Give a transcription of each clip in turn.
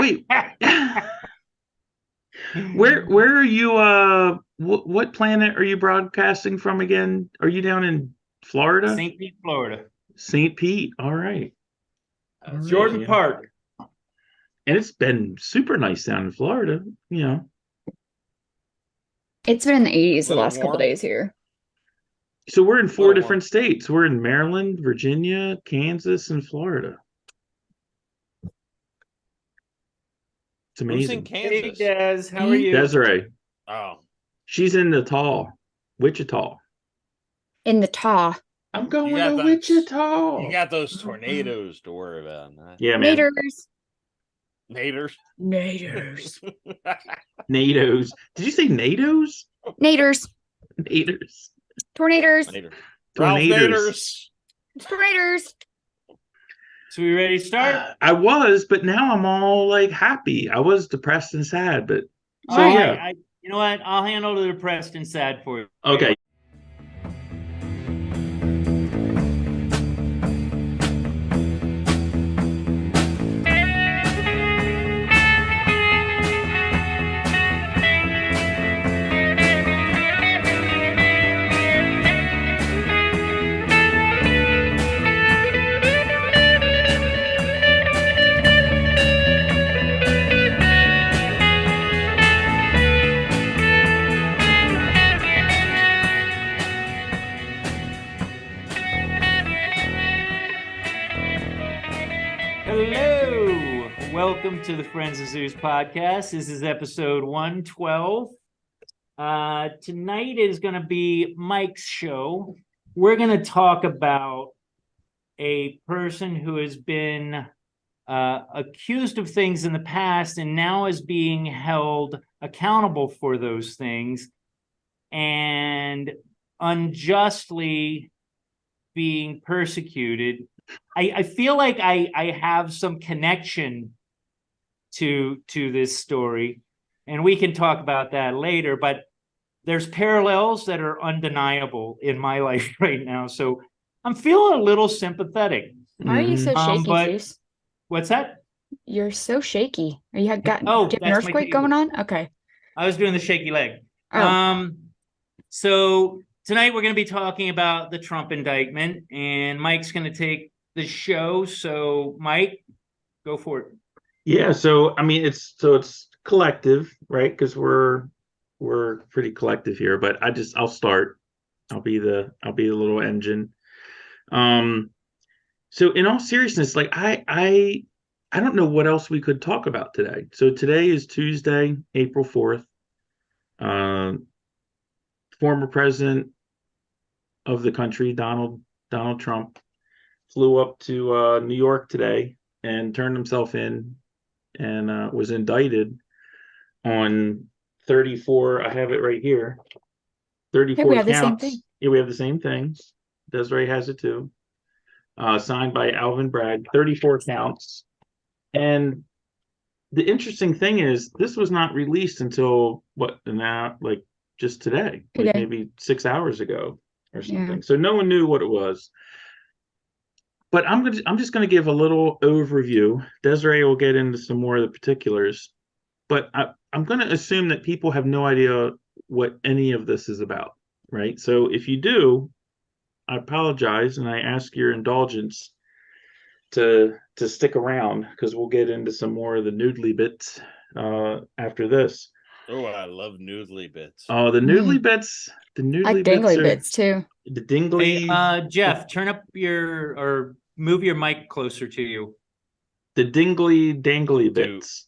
Wait. Where are you? What planet are you broadcasting from again? Are you down in Florida? St. Pete, Florida. St. Pete. All right. All right, Jordan yeah. Park. And it's been super nice down in Florida. You know. It's been in the 80s the Little last couple warm. days here. So we're in four Little different states. We're in Maryland, Virginia, Kansas, and Florida. It's Who's in amazing. Hey, Kansas? Des, how are you? Desiree. Oh, She's in Wichita. In the Taw. I'm going You got to those- Wichita. you got those tornadoes to worry about. Huh? Yeah, man. Naders. Naders. Naders. NATOs. Did you say NATOs? Naders. NATOs. Tornadoes. Nader. Ralph Tornadoes. Naders. Tornadoes. So we ready to start? I was, but now I'm all like happy. I was depressed and sad, but so All right. yeah. You know what? I'll handle the depressed and sad for you. Okay. Hello. Welcome to the Friends of Zeus podcast. This is episode 112. Tonight is going to be Mike's show. We're going to talk about a person who has been accused of things in the past and now is being held accountable for those things and unjustly being persecuted. I feel like I have some connection to this story, and we can talk about that later, but there's parallels that are undeniable in my life right now. So I'm feeling a little sympathetic. Why are you so shaky, but- Zeus? What's that? You're so shaky. Are you got Oh, do you have an that's my earthquake going on? Okay. I was doing the shaky leg. Oh. So tonight we're going to be talking about the Trump indictment, and Mike's going to take the show. So Mike, go for it. Yeah, so I mean it's collective, right? Because we're pretty collective here, but I'll start. I'll be the little engine. So in all seriousness, like I don't know what else we could talk about today. So today is Tuesday, April 4th. Former president of the country, Donald Trump, flew up to New York today and turned himself in and was indicted on 34. I have it right here. 34 we have the same counts. thing. Yeah, we have the same thing. Desiree has it too. Signed by Alvin Bragg, 34 counts. And the interesting thing is this was not released until like just today, like maybe 6 hours ago or something. Yeah. So no one knew what it was. But I'm just going to give a little overview. Desiree will get into some more of the particulars. But I'm going to assume that people have no idea what any of this is about, right? So if you do, I apologize and I ask your indulgence to stick around because we'll get into some more of the noodly bits after this. Oh, I love noodly bits. Oh, the noodly bits. The noodly like dingly bits too. The dingly. Hey, Jeff, turn up or move your mic closer to you. The dingly dangly bits.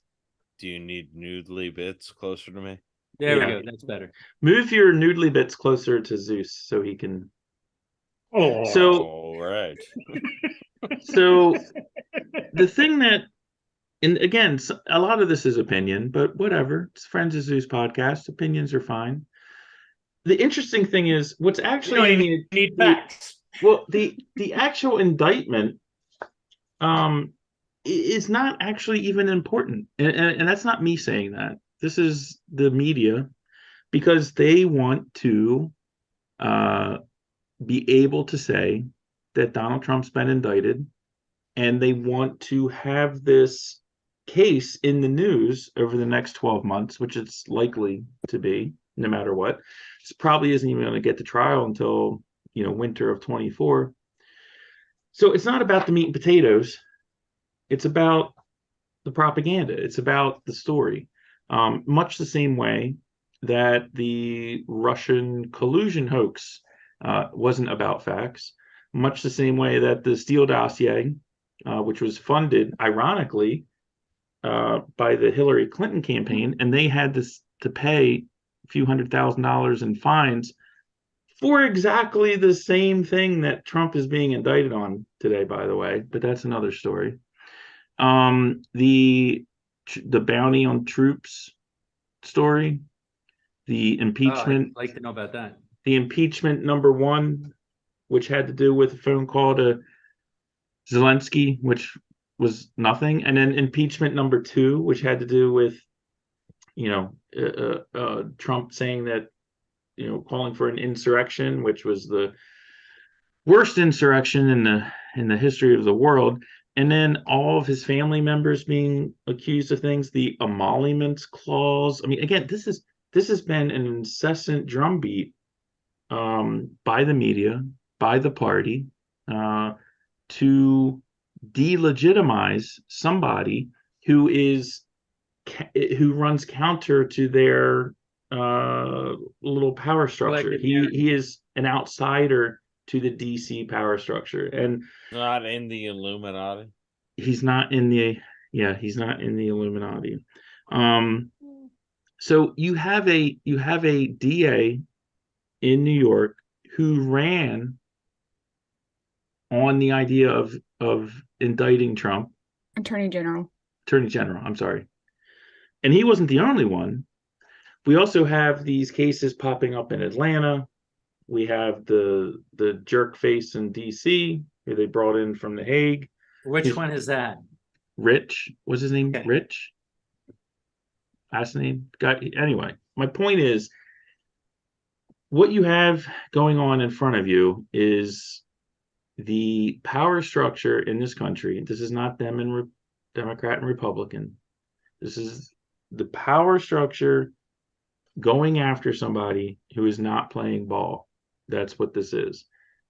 Do you need noodly bits closer to me? There we go. That's better. Move your noodly bits closer to Zeus so he can. Oh, so all right. So the thing that, and again, a lot of this is opinion, but whatever. It's Friends of Zeus podcast. Opinions are fine. The interesting thing is what's actually you don't even need facts. Well, the actual indictment is not actually even important. And that's not me saying that. This is the media because they want to be able to say that Donald Trump's been indicted and they want to have this case in the news over the next 12 months, which it's likely to be, no matter what. This probably isn't even going to get to trial until, winter of 24. So it's not about the meat and potatoes. It's about the propaganda. It's about the story. Much the same way that the Russian collusion hoax wasn't about facts. Much the same way that the Steele dossier, which was funded, ironically, by the Hillary Clinton campaign, and they had to pay a few $100,000 in fines for exactly the same thing that Trump is being indicted on today, by the way. But that's another story. The bounty on troops story, the impeachment. I'd like to know about that. The impeachment number 1, which had to do with a phone call to Zelensky, which was nothing, and then impeachment number 2, which had to do with, Trump saying that, calling for an insurrection, which was the worst insurrection in the history of the world, and then all of his family members being accused of things, the emoluments clause. I mean, again, this has been an incessant drumbeat by the media, by the party, to delegitimize somebody who runs counter to their little power structure. He is an outsider to the DC power structure, and not in the Illuminati. He's not in the Illuminati. So you have a DA in New York who ran on the idea of indicting Trump. Attorney General, I'm sorry. And he wasn't the only one. We also have these cases popping up in Atlanta. We have the jerk face in DC, who they brought in from The Hague. Which one is that? Rich. What's his name? Okay. Rich? Last name? Anyway, my point is, what you have going on in front of you is the power structure in this country. This is not Democrat and Republican. This is the power structure going after somebody who is not playing ball. That's what this is.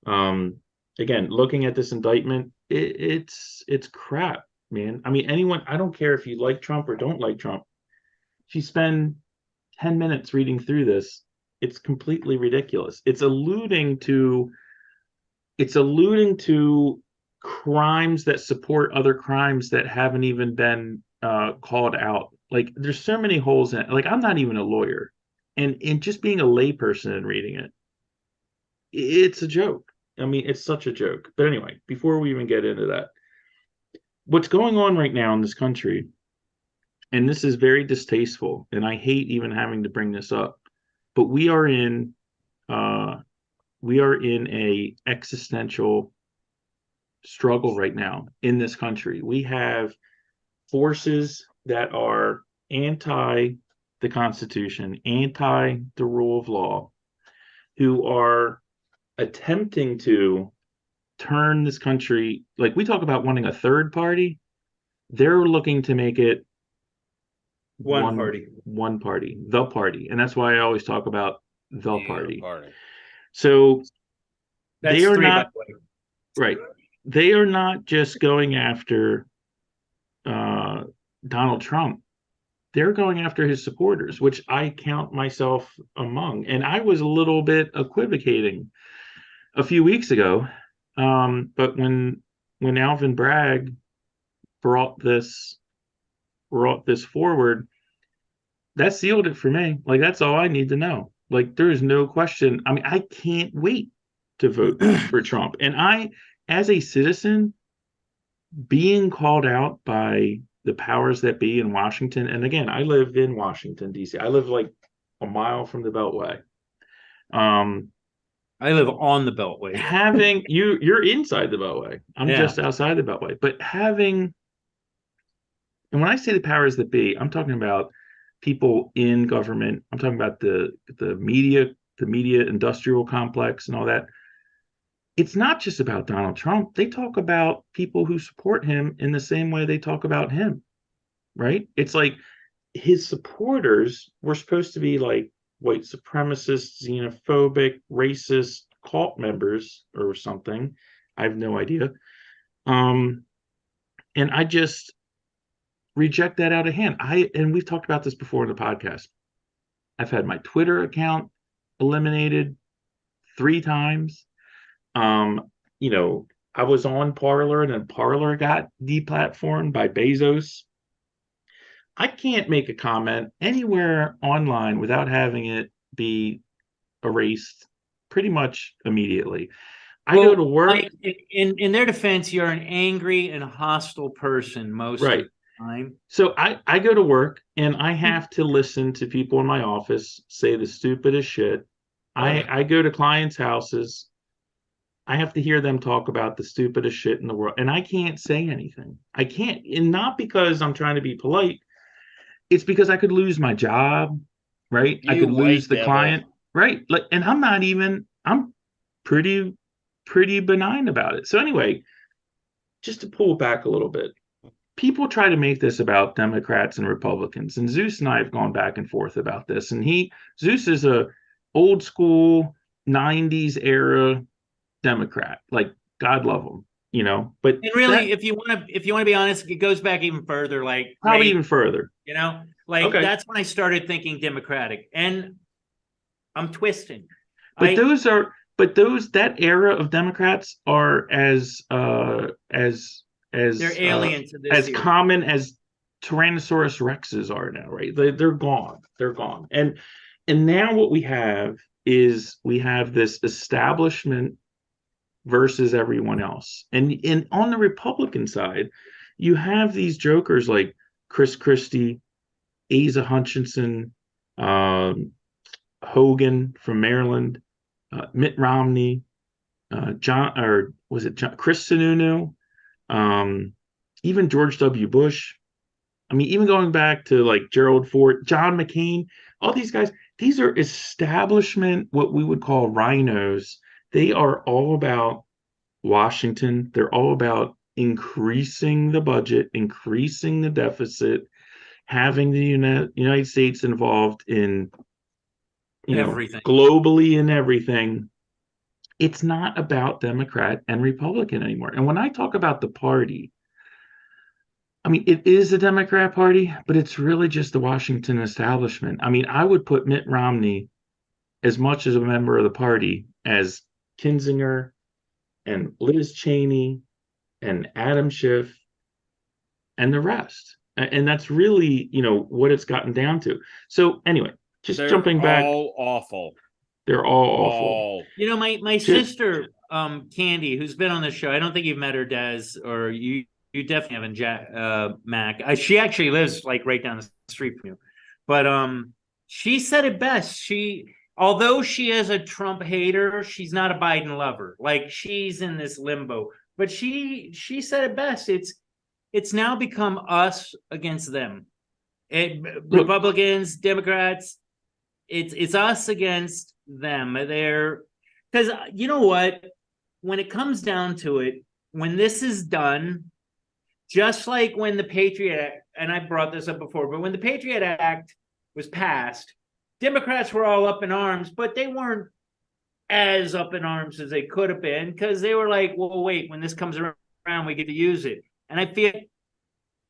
Again, looking at this indictment, it's crap, man. I mean, I don't care if you like Trump or don't like Trump. If you spend 10 minutes reading through this, it's completely ridiculous. It's alluding to crimes that support other crimes that haven't even been called out. Like, there's so many holes in it. Like, I'm not even a lawyer, and just being a layperson and reading it, it's a joke. I mean, it's such a joke. But anyway, before we even get into that, what's going on right now in this country, and this is very distasteful, and I hate even having to bring this up, but we are in a existential struggle right now in this country. We have forces that are anti the Constitution, anti the rule of law, who are attempting to turn this country, like, we talk about wanting a third party, they're looking to make it one party, the party. And that's why I always talk about the party. So that's they are not right. They are not just going after Donald Trump. They're going after his supporters, which I count myself among. And I was a little bit equivocating a few weeks ago. But when Alvin Bragg brought this forward, that sealed it for me. Like, that's all I need to know. Like, there is no question. I mean, I can't wait to vote for Trump. And I, as a citizen, being called out by the powers that be in Washington, and again, I live in Washington, D.C. I live like a mile from the Beltway. I live on the Beltway. You're inside the Beltway. I'm just outside the Beltway. But and when I say the powers that be, I'm talking about people in government. I'm talking about the media industrial complex and all that. It's not just about Donald Trump. They talk about people who support him in the same way they talk about him. right? It's like his supporters were supposed to be like white supremacists, xenophobic, racist cult members or something. I have no idea. And I just reject that out of hand. And we've talked about this before in the podcast. I've had my Twitter account eliminated 3 times. You know, I was on Parler, and then Parler got deplatformed by Bezos. I can't make a comment anywhere online without having it be erased pretty much immediately. I go to work. Mike, in their defense, you're an angry and hostile person most of the time. So I go to work, and I have to listen to people in my office say the stupidest shit. I go to clients' houses. I have to hear them talk about the stupidest shit in the world, and I can't say anything. I can't, and not because I'm trying to be polite. It's because I could lose my job, right? I could lose the client, right? Like, and I'm pretty benign about it. So anyway, just to pull back a little bit, people try to make this about Democrats and Republicans, and Zeus and I have gone back and forth about this. And Zeus is a old school 90s era Democrat, like God love him, you know. But and really, if you want to be honest, it goes back even further, like probably even further. You know, like that's when I started thinking Democratic, and I'm twisting. But that era of Democrats are as they're alien to this as era. Common as Tyrannosaurus Rexes are now, right? They're gone. They're gone. And now what we have is this establishment versus everyone else. And on the Republican side, you have these jokers like Chris Christie, Asa Hutchinson, Hogan from Maryland, Mitt Romney, Chris Sununu, even George W. Bush. I mean, even going back to like Gerald Ford, John McCain, all these guys, these are establishment, what we would call rhinos. They are all about Washington. They're all about increasing the budget, increasing the deficit, having the United States involved in everything, globally in everything. It's not about Democrat and Republican anymore. And when I talk about the party, I mean, it is a Democrat party, but it's really just the Washington establishment. I mean, I would put Mitt Romney as much as a member of the party as Kinzinger and Liz Cheney and Adam Schiff and the rest. And that's really, what it's gotten down to. So anyway, jumping back. They're all awful. They're all awful. My sister, Candy, who's been on the show, I don't think you've met her, Des, or you definitely haven't, Mac. She actually lives like right down the street from you. But she said it best. Although she is a Trump hater, she's not a Biden lover. Like, she's in this limbo. But she said it best. It's now become us against them. Republicans, Democrats, it's us against them. Because you know what? When it comes down to it, when this is done, just like when the Patriot Act, and I brought this up before, but when the Patriot Act was passed, Democrats were all up in arms, but they weren't as up in arms as they could have been, because they were like, well, wait, when this comes around, we get to use it. And I feel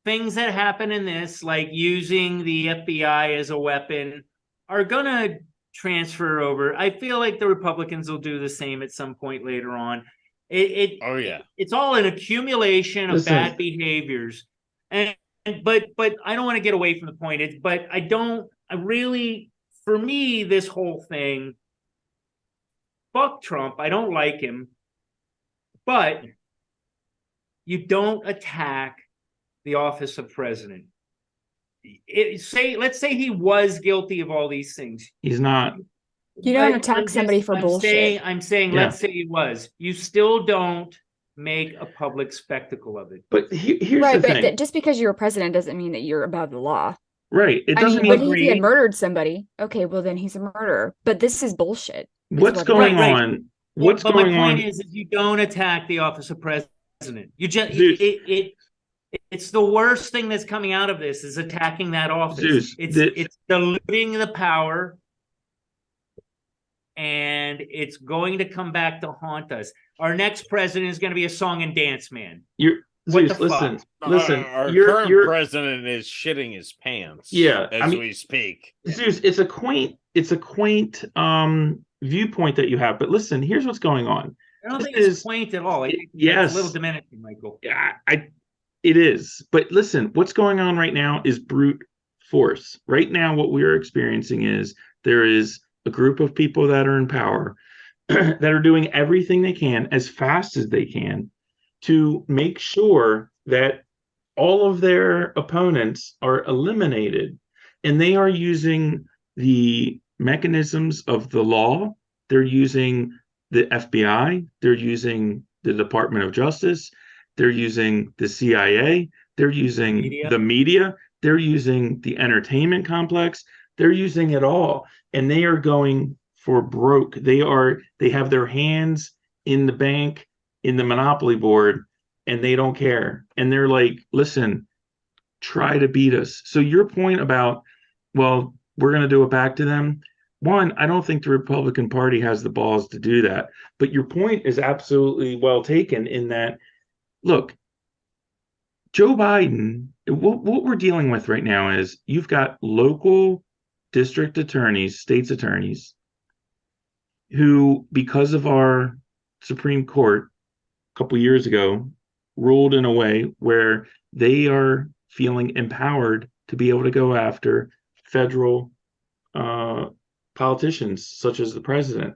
things that happen in this, like using the FBI as a weapon, are going to transfer over. I feel like the Republicans will do the same at some point later on. It's all an accumulation of bad behaviors. But I don't want to get away from the point. For me, this whole thing, fuck Trump. I don't like him. But you don't attack the office of president. Let's say he was guilty of all these things. He's not. You don't attack somebody for bullshit. I'm saying, let's say he was. You still don't make a public spectacle of it. But here's the thing. But just because you're a president doesn't mean that you're above the law. Right. It doesn't mean, if he had murdered somebody, okay, well then he's a murderer. But this is bullshit. What's going on? What's going on? My point is you don't attack the office of president. You just It's the worst thing that's coming out of this is attacking that office. Zeus, It's diluting the power, and it's going to come back to haunt us. Our next president is going to be a song and dance man. What Zeus, the fuck? listen. Our current president is shitting his pants. Yeah, as we speak. Zeus, it's a quaint viewpoint that you have. But listen, here's what's going on. I don't think it's quaint at all. Yes, it's a little diminishing, Michael. Yeah, it is. But listen, what's going on right now is brute force. Right now, what we are experiencing is there is a group of people that are in power that are doing everything they can as fast as they can to make sure that all of their opponents are eliminated. And they are using the mechanisms of the law. They're using the FBI. They're using the Department of Justice. They're using the CIA. They're using the media. They're using the entertainment complex. They're using it all. And they are going for broke. They have their hands in the bank, in the monopoly board, and they don't care. And they're like, listen, try to beat us. So your point about, well, we're going to do it back to them. One, I don't think the Republican Party has the balls to do that. But your point is absolutely well taken in that, look, Joe Biden, what we're dealing with right now is you've got local district attorneys, states attorneys, who, because of our Supreme Court a couple years ago, ruled in a way where they are feeling empowered to be able to go after federal politicians, such as the president.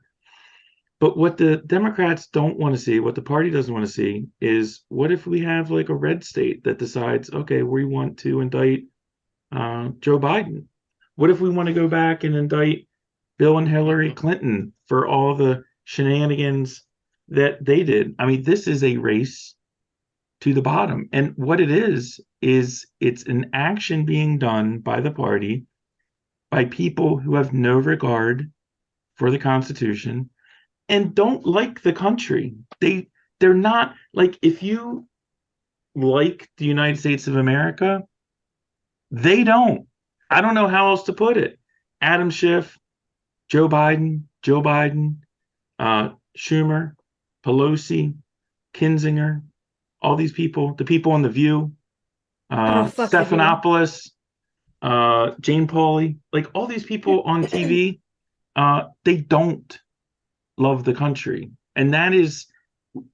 But what the Democrats don't want to see, what the party doesn't want to see, is what if we have like a red state that decides, okay, we want to indict Joe Biden? What if we want to go back and indict Bill and Hillary Clinton for all the shenanigans that they did? I mean, this is a race to the bottom. And what it is it's an action being done by the party, by people who have no regard for the Constitution and don't like the country. They're not like, if you like the United States of America, they don't. I don't know how else to put it. Adam Schiff, Joe Biden, Schumer, Pelosi, Kinzinger, all these people, the people on The View, Stephanopoulos, Jane Pauley, like all these people on TV, they don't love the country. And that is,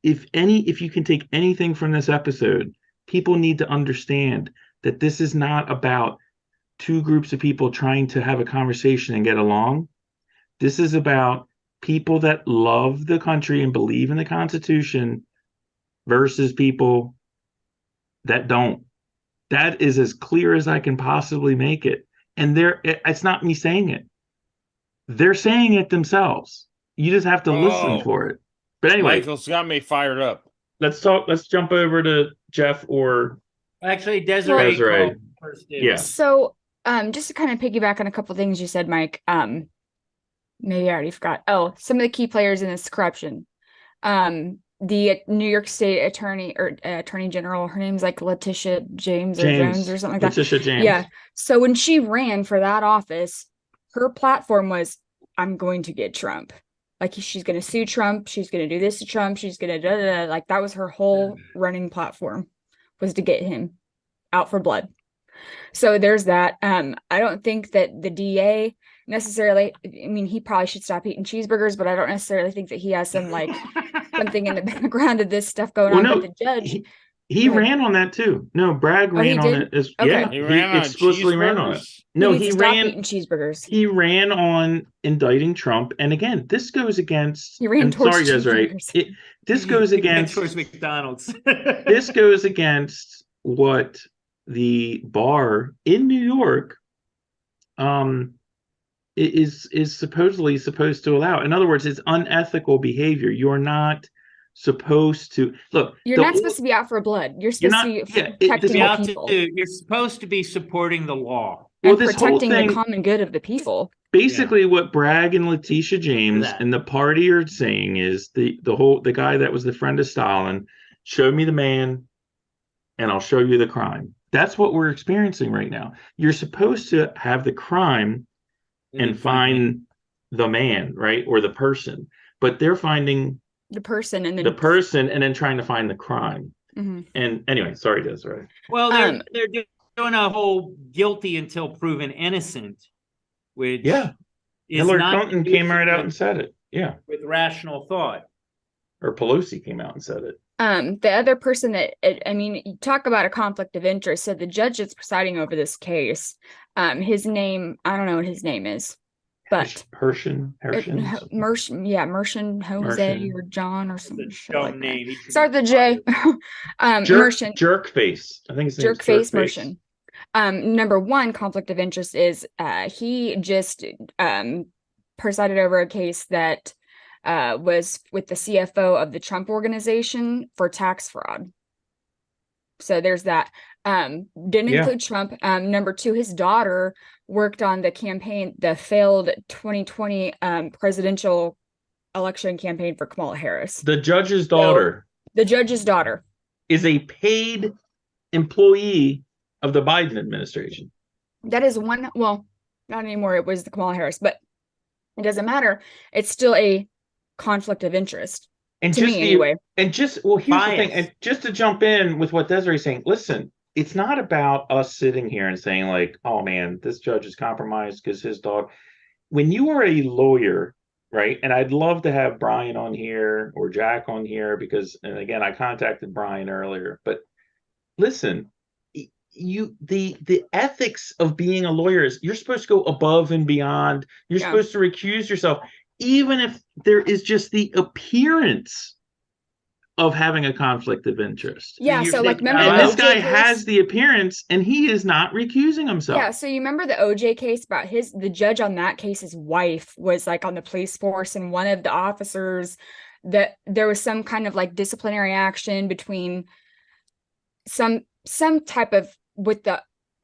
if you can take anything from this episode, people need to understand that this is not about two groups of people trying to have a conversation and get along. This is about people that love the country and believe in the Constitution versus people that don't. That is as clear as I can possibly make it. And it's not me saying it. They're saying it themselves. You just have to listen for it. But anyway, Michael's got me fired up. Let's jump over to Jeff or actually Desiree. First. Yeah. So just to kind of piggyback on a couple things you said, Mike, maybe I already forgot. Oh, some of the key players in this corruption. The New York State attorney general, her name's like Letitia James or Jones or something like that. Letitia James. Yeah. So when she ran for that office, her platform was, I'm going to get Trump. Like, she's going to sue Trump. She's going to do this to Trump. She's going to like, that was her whole running platform, was to get him out for blood. So there's that. I don't think that the DA necessarily, I mean, he probably should stop eating cheeseburgers, but I don't necessarily think that he has some like something in the background of this stuff going on. No, but the judge, he ran on that too. No, Bragg ran on it as okay. He explicitly ran on it. No, he ran eating cheeseburgers. He ran on indicting Trump, and again, this goes against. He ran towards cheeseburgers. This goes against towards McDonald's. This goes against what the bar in New York is supposedly supposed to allow. In other words, it's unethical behavior. You're not supposed to look. You're not supposed to be out for blood. You're supposed to be protecting people. You're supposed to be supporting the law and protecting the common good of the people. Basically, what Bragg and Letitia James and the party are saying is the guy that was the friend of Stalin showed me the man. and I'll show you the crime. That's what we're experiencing right now. You're supposed to have the crime and find the man, right? Or the person, but they're finding the person and then trying to find the crime. Mm-hmm. And anyway, sorry, Desiree. Well, they're doing a whole guilty until proven innocent, which Hillary Clinton came right out and said it. Yeah, with rational thought. Or Pelosi came out and said it. The other person that, you talk about a conflict of interest. So the judge that's presiding over this case, his name, I don't know what his name is, but Mershon Jose or John or something. Like name. Start the J. Mershon. Jerkface. I think his name is Jerkface Mershon. Number one conflict of interest is he just presided over a case that was with the CFO of the Trump organization for tax fraud. So there's that. Didn't include Trump. Number two, his daughter worked on the campaign, the failed 2020 presidential election campaign for Kamala Harris. The judge's daughter. The judge's daughter is a paid employee of the Biden administration. That is one. Well, not anymore. It was the Kamala Harris, but it doesn't matter. It's still a conflict of interest. And to me, anyway. And just, well, here's the thing. And just to jump in with what Desiree's saying, listen, it's not about us sitting here and saying like, oh man, this judge is compromised because his dog. When you are a lawyer, right? And I'd love to have Brian on here or Jack on here because, and again, I contacted Brian earlier, but listen, the ethics of being a lawyer is you're supposed to go above and beyond. You're supposed to recuse yourself, even if there is just the appearance of having a conflict of interest. Yeah, so like remember this guy has the appearance and he is not recusing himself. Yeah, so you remember the OJ case about the judge on that case's wife was like on the police force, and one of the officers that there was some kind of like disciplinary action between some type of with the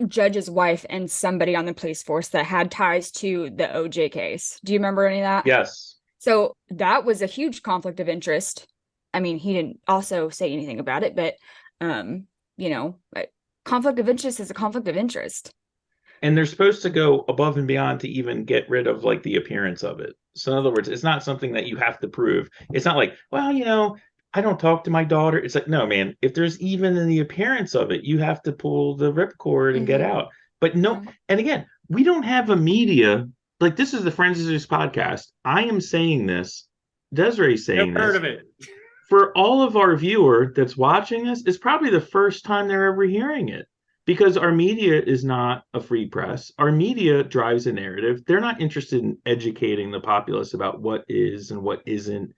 judge's wife and somebody on the police force that had ties to the OJ case. Do you remember any of that? Yes. So that was a huge conflict of interest. I mean, he didn't also say anything about it, but, conflict of interest is a conflict of interest. And they're supposed to go above and beyond to even get rid of like the appearance of it. So in other words, it's not something that you have to prove. It's not like, well, I don't talk to my daughter. It's like, no, man, if there's even in the appearance of it, you have to pull the ripcord and get out. But no, and again, we don't have a media, like this is the Friends of Zeus podcast. I am saying this, Desiree's saying this. Heard of it. For all of our viewer that's watching this, it's probably the first time they're ever hearing it because our media is not a free press. Our media drives a narrative. They're not interested in educating the populace about what is and what isn't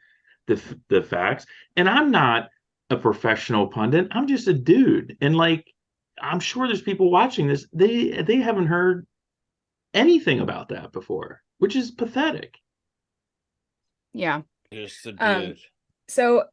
the facts. And I'm not a professional pundit. I'm just a dude. And like, I'm sure there's people watching this. They haven't heard anything about that before, which is pathetic. Yeah. Just a dude. So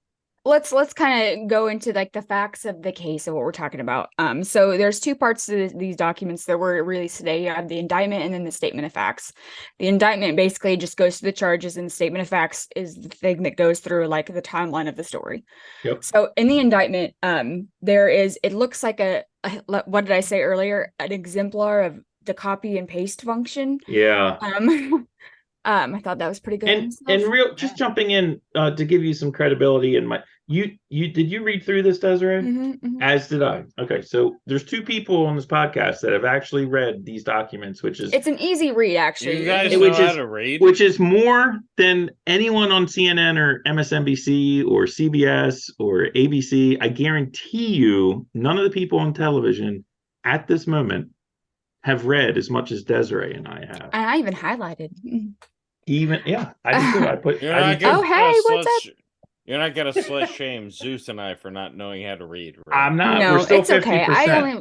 let's kind of go into like the facts of the case of what we're talking about. So there's two parts to these documents that were released today. You have the indictment and then the statement of facts. The indictment basically just goes to the charges, and the statement of facts is the thing that goes through like the timeline of the story. Yep. So in the indictment, it looks like what did I say earlier? An exemplar of the copy and paste function. Yeah. I thought that was pretty good. Just jumping in to give you some credibility in did you read through this, Desiree? As did I. Okay, so there's two people on this podcast that have actually read these documents, it's an easy read actually. You guys know how to read, which is more than anyone on CNN or MSNBC or CBS or ABC. I guarantee you, none of the people on television at this moment have read as much as Desiree and I have. And I even highlighted. I did too. I put. You're not gonna slut shame Zeus and I for not knowing how to read. Right? I'm not. No, we're still it's okay. 50%. I only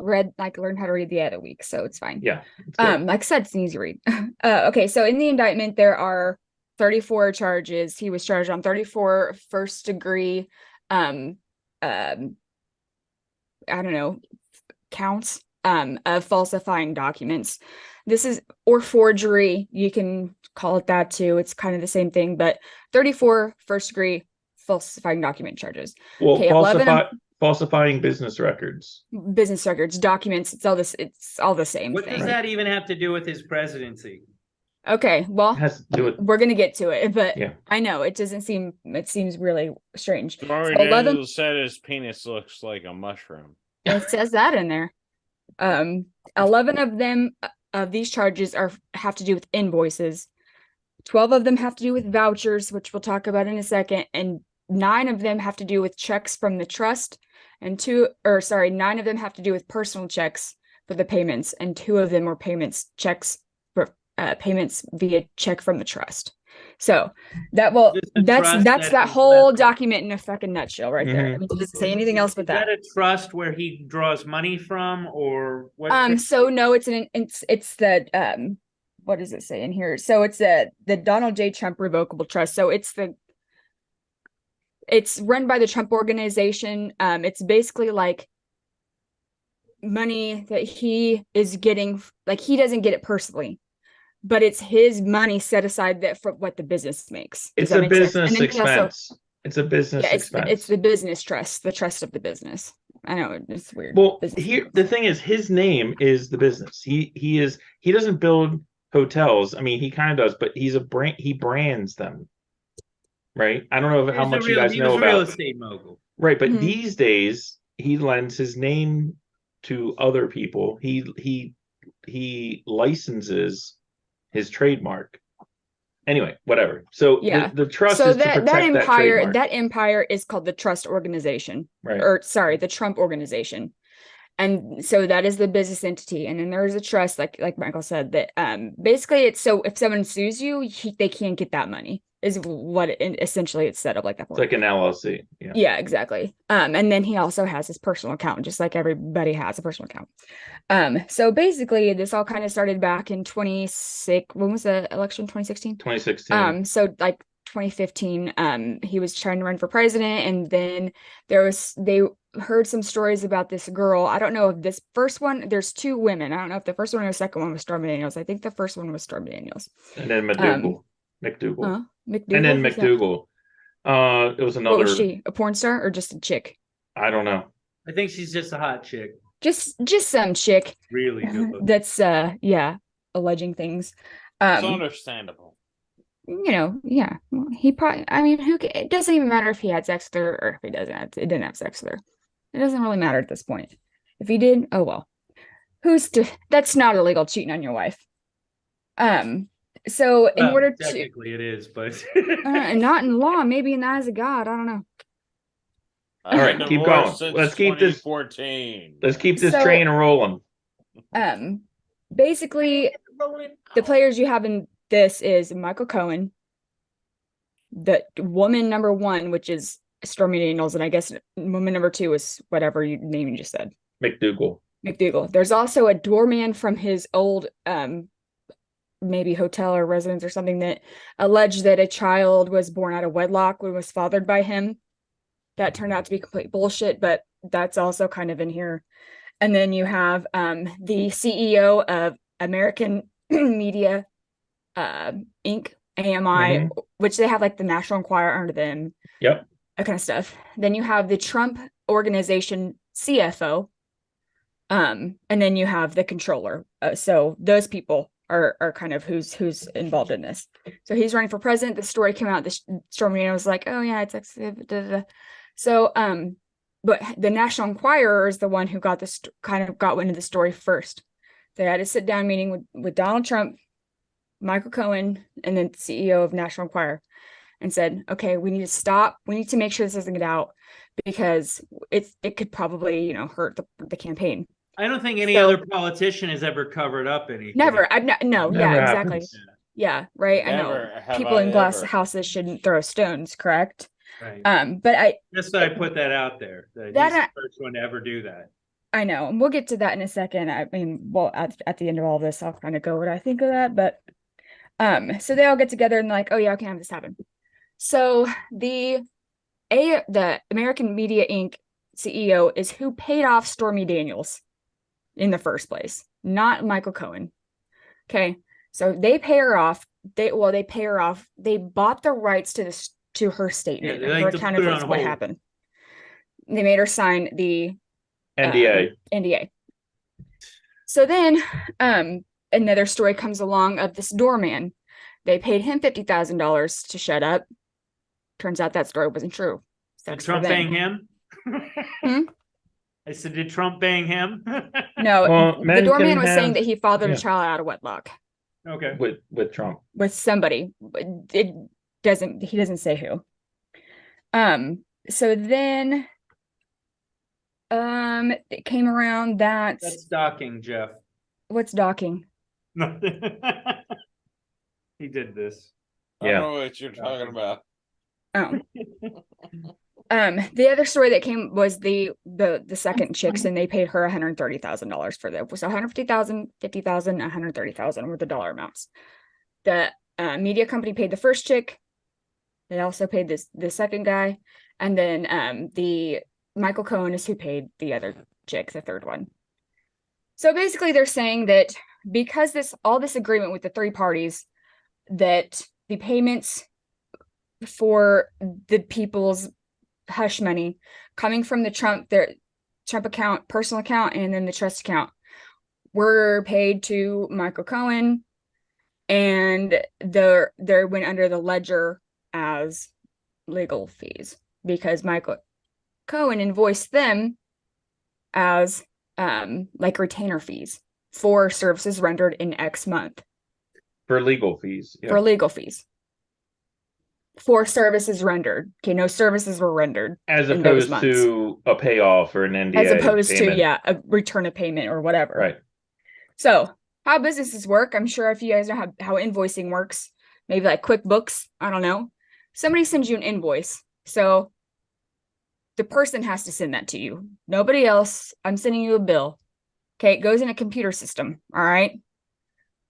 learned how to read the other week, so it's fine. Yeah. Like I said, it's an easy read. Okay, so in the indictment there are 34 charges. He was charged on 34 first degree counts of falsifying documents. This is, or forgery, you can call it that too. It's kind of the same thing, but 34 first degree falsifying document charges. Well, okay, falsifying business records. business records, documents. It's all the same What thing. does that even have to do with his presidency? Okay, It well, has to do with we're gonna get to it, but Yeah. I know it doesn't seem. It seems really strange. Stormy So 11 Daniels said his penis looks like a mushroom. It says that in there. 11 of them of these charges have to do with invoices. 12 of them have to do with vouchers, which we'll talk about in a second, and 9 of them have to do with checks from the trust, and 9 of them have to do with personal checks for the payments, and 2 of them were checks for payments via check from the trust. So that's that whole document in a fucking nutshell right there. I mean, does it say anything else but that? Is that a trust where he draws money from, or what? So no, it's the what does it say in here? So it's the Donald J. Trump Revocable Trust. So it's run by the Trump Organization. It's basically like money that he is getting, like he doesn't get it personally, but it's his money set aside that for what the business makes. It's a business expense. It's a business expense. It's the business trust, the trust of the business. I know it's weird. Well, the thing is, his name is the business. He doesn't build hotels. I mean, he kind of does, but he's a brand. He brands them, right? I don't know how much you guys know about real estate mogul, right? But these days, he lends his name to other people. He licenses his trademark. Anyway, whatever. So yeah, the trust so is to protect that trademark. That empire is called the Trust Organization, right? Or sorry, the Trump Organization. And so that is the business entity, and then there's a trust, like Michael said, that basically it's so if someone sues you, they can't get that money. Is what essentially it's set up like that for. It's like an LLC. Yeah, exactly. And then he also has his personal account, just like everybody has a personal account. So basically, this all kind of started back in 26. When was the election? 2016. 2016. So like 2015. He was trying to run for president, and then they heard some stories about this girl. I don't know if this first one. There's 2 women. I don't know if the first one or the second one was Stormy Daniels. I think the first one was Stormy Daniels. And then McDougal. McDougal. McDougal. And then McDougal. It was another. What was she? A porn star or just a chick? I don't know. I think she's just a hot chick. Just some chick. Really good looking. That's alleging things. It's understandable. Yeah. Well, he probably. I mean, it doesn't even matter if he had sex with her or if he doesn't. It didn't have sex with her. It doesn't really matter at this point. If he did, oh well. That's not illegal, cheating on your wife. So in order to technically it is, but not in law, maybe in the eyes of God. I don't know. All right, keep going. Let's keep this. Let's keep this train rolling. Basically, the players you have in this is Michael Cohen, the woman number 1, which is Stormy Daniels, and I guess woman number 2 is whatever name you just said. McDougal. There's also a doorman from his old maybe hotel or residence or something that alleged that a child was born out of wedlock when was fathered by him. That turned out to be complete bullshit, but that's also kind of in here. And then you have the CEO of American Media Inc., AMI, which they have like the National Enquirer under them. Yep. That kind of stuff. Then you have the Trump Organization CFO. And then you have the controller. So those people are kind of who's involved in this. So he's running for president. The story came out. The Stormy was like, oh yeah, it's like, so but the National Enquirer is the one who got this kind of got wind of the story first. They had a sit down meeting with Donald Trump, Michael Cohen, and then the CEO of National Enquirer, and said, okay, we need to stop. We need to make sure this doesn't get out because it could probably hurt the campaign. I don't think any other politician has ever covered up anything. Never. No. Never Yeah, happens. exactly. Yeah, right. Never I know have people I in glass ever. houses shouldn't throw stones, correct? Right. But Just that I put that out there. That he's the first one to ever do that. I know, and we'll get to that in a second. I mean, well, at the end of all this, I'll kind of go what I think of that. But so they all get together and like, oh yeah, I can have this happen. So the American Media Inc. CEO is who paid off Stormy Daniels in the first place, not Michael Cohen. Okay, so they pay her off. They pay her off. They bought the rights to her statement, Yeah, her account of what happened. They made her sign the NDA. NDA. So then, another story comes along of this doorman. They paid him $50,000 to shut up. Turns out that story wasn't true. Did Sucks for Trump them. bang him? Hmm? I said, did Trump bang him? No, Well, the men doorman can was saying have- that he fathered yeah. a child out of wedlock Okay. with Trump. with somebody. He doesn't say who. So then it came around that That's docking, Jeff. what's docking? He did this. I don't Yeah. know what you're talking about. Oh. The other story that came was the second chicks, and they paid her $130,000 for that. It was 150,000, 50,000, 130,000 were the dollar amounts. The media company paid the first chick. They also paid the second guy, and then the Michael Cohen is who paid the other chick, the third one. So basically, they're saying that because all this agreement with the three parties, that the payments for the people's hush money coming from the Trump account, personal account, and then the trust account were paid to Michael Cohen, and they went under the ledger as legal fees because Michael Cohen invoiced them as like retainer fees for services rendered in X month. For legal fees. Yeah. For legal fees. For services rendered. Okay, no services were rendered. As in those opposed months. to a payoff or an NDA. As opposed payment. to, a return of payment or whatever. Right. So, how businesses work, I'm sure if you guys know how invoicing works, maybe like QuickBooks, I don't know. Somebody sends you an invoice. So, the person has to send that to you. Nobody else. I'm sending you a bill. Okay, it goes in a computer system. All right.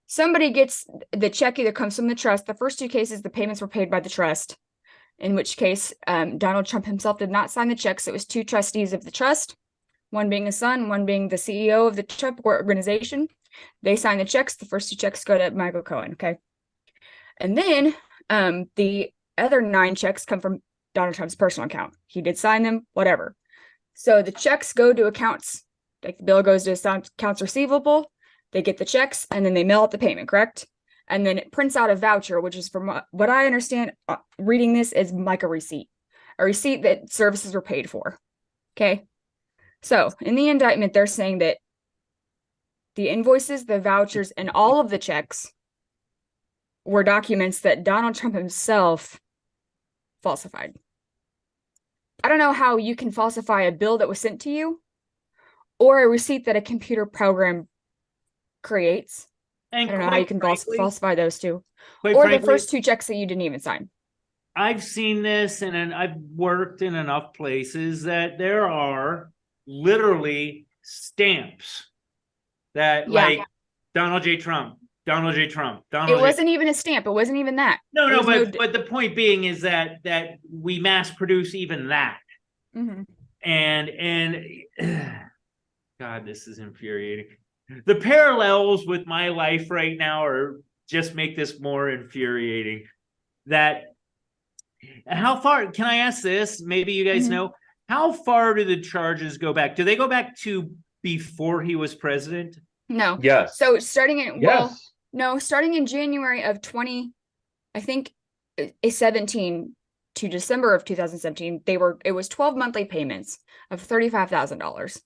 Somebody gets the check either comes from the trust. The first two cases, the payments were paid by the trust, in which case Donald Trump himself did not sign the checks. It was two trustees of the trust, one being his son, one being the CEO of the Trump organization. They sign the checks. The first two checks go to Michael Cohen. Okay. And then the other 9 checks come from Donald Trump's personal account. He did sign them, whatever. So the checks go to accounts, like the bill goes to accounts receivable. They get the checks and then they mail out the payment, correct? And then it prints out a voucher, which is from what I understand, reading this is like a receipt that services were paid for. Okay. So in the indictment, they're saying that the invoices, the vouchers, and all of the checks were documents that Donald Trump himself falsified. I don't know how you can falsify a bill that was sent to you or a receipt that a computer program creates. And I don't know how you can falsify those two. Or frankly, the first 2 checks that you didn't even sign. I've seen this and I've worked in enough places that there are literally stamps that like Donald J. Trump, Donald J. Trump, Donald It wasn't even a stamp. It wasn't even that. No, but the point being is that we mass produce even that. Mhm. And God, this is infuriating. The parallels with my life right now are just make this more infuriating. That how far can I ask this? Maybe you guys know, how far do the charges go back? Do they go back to before he was president? No. Yes. So starting in Yes. starting in January of 17 to December of 2017, it was 12 monthly payments of $35,000.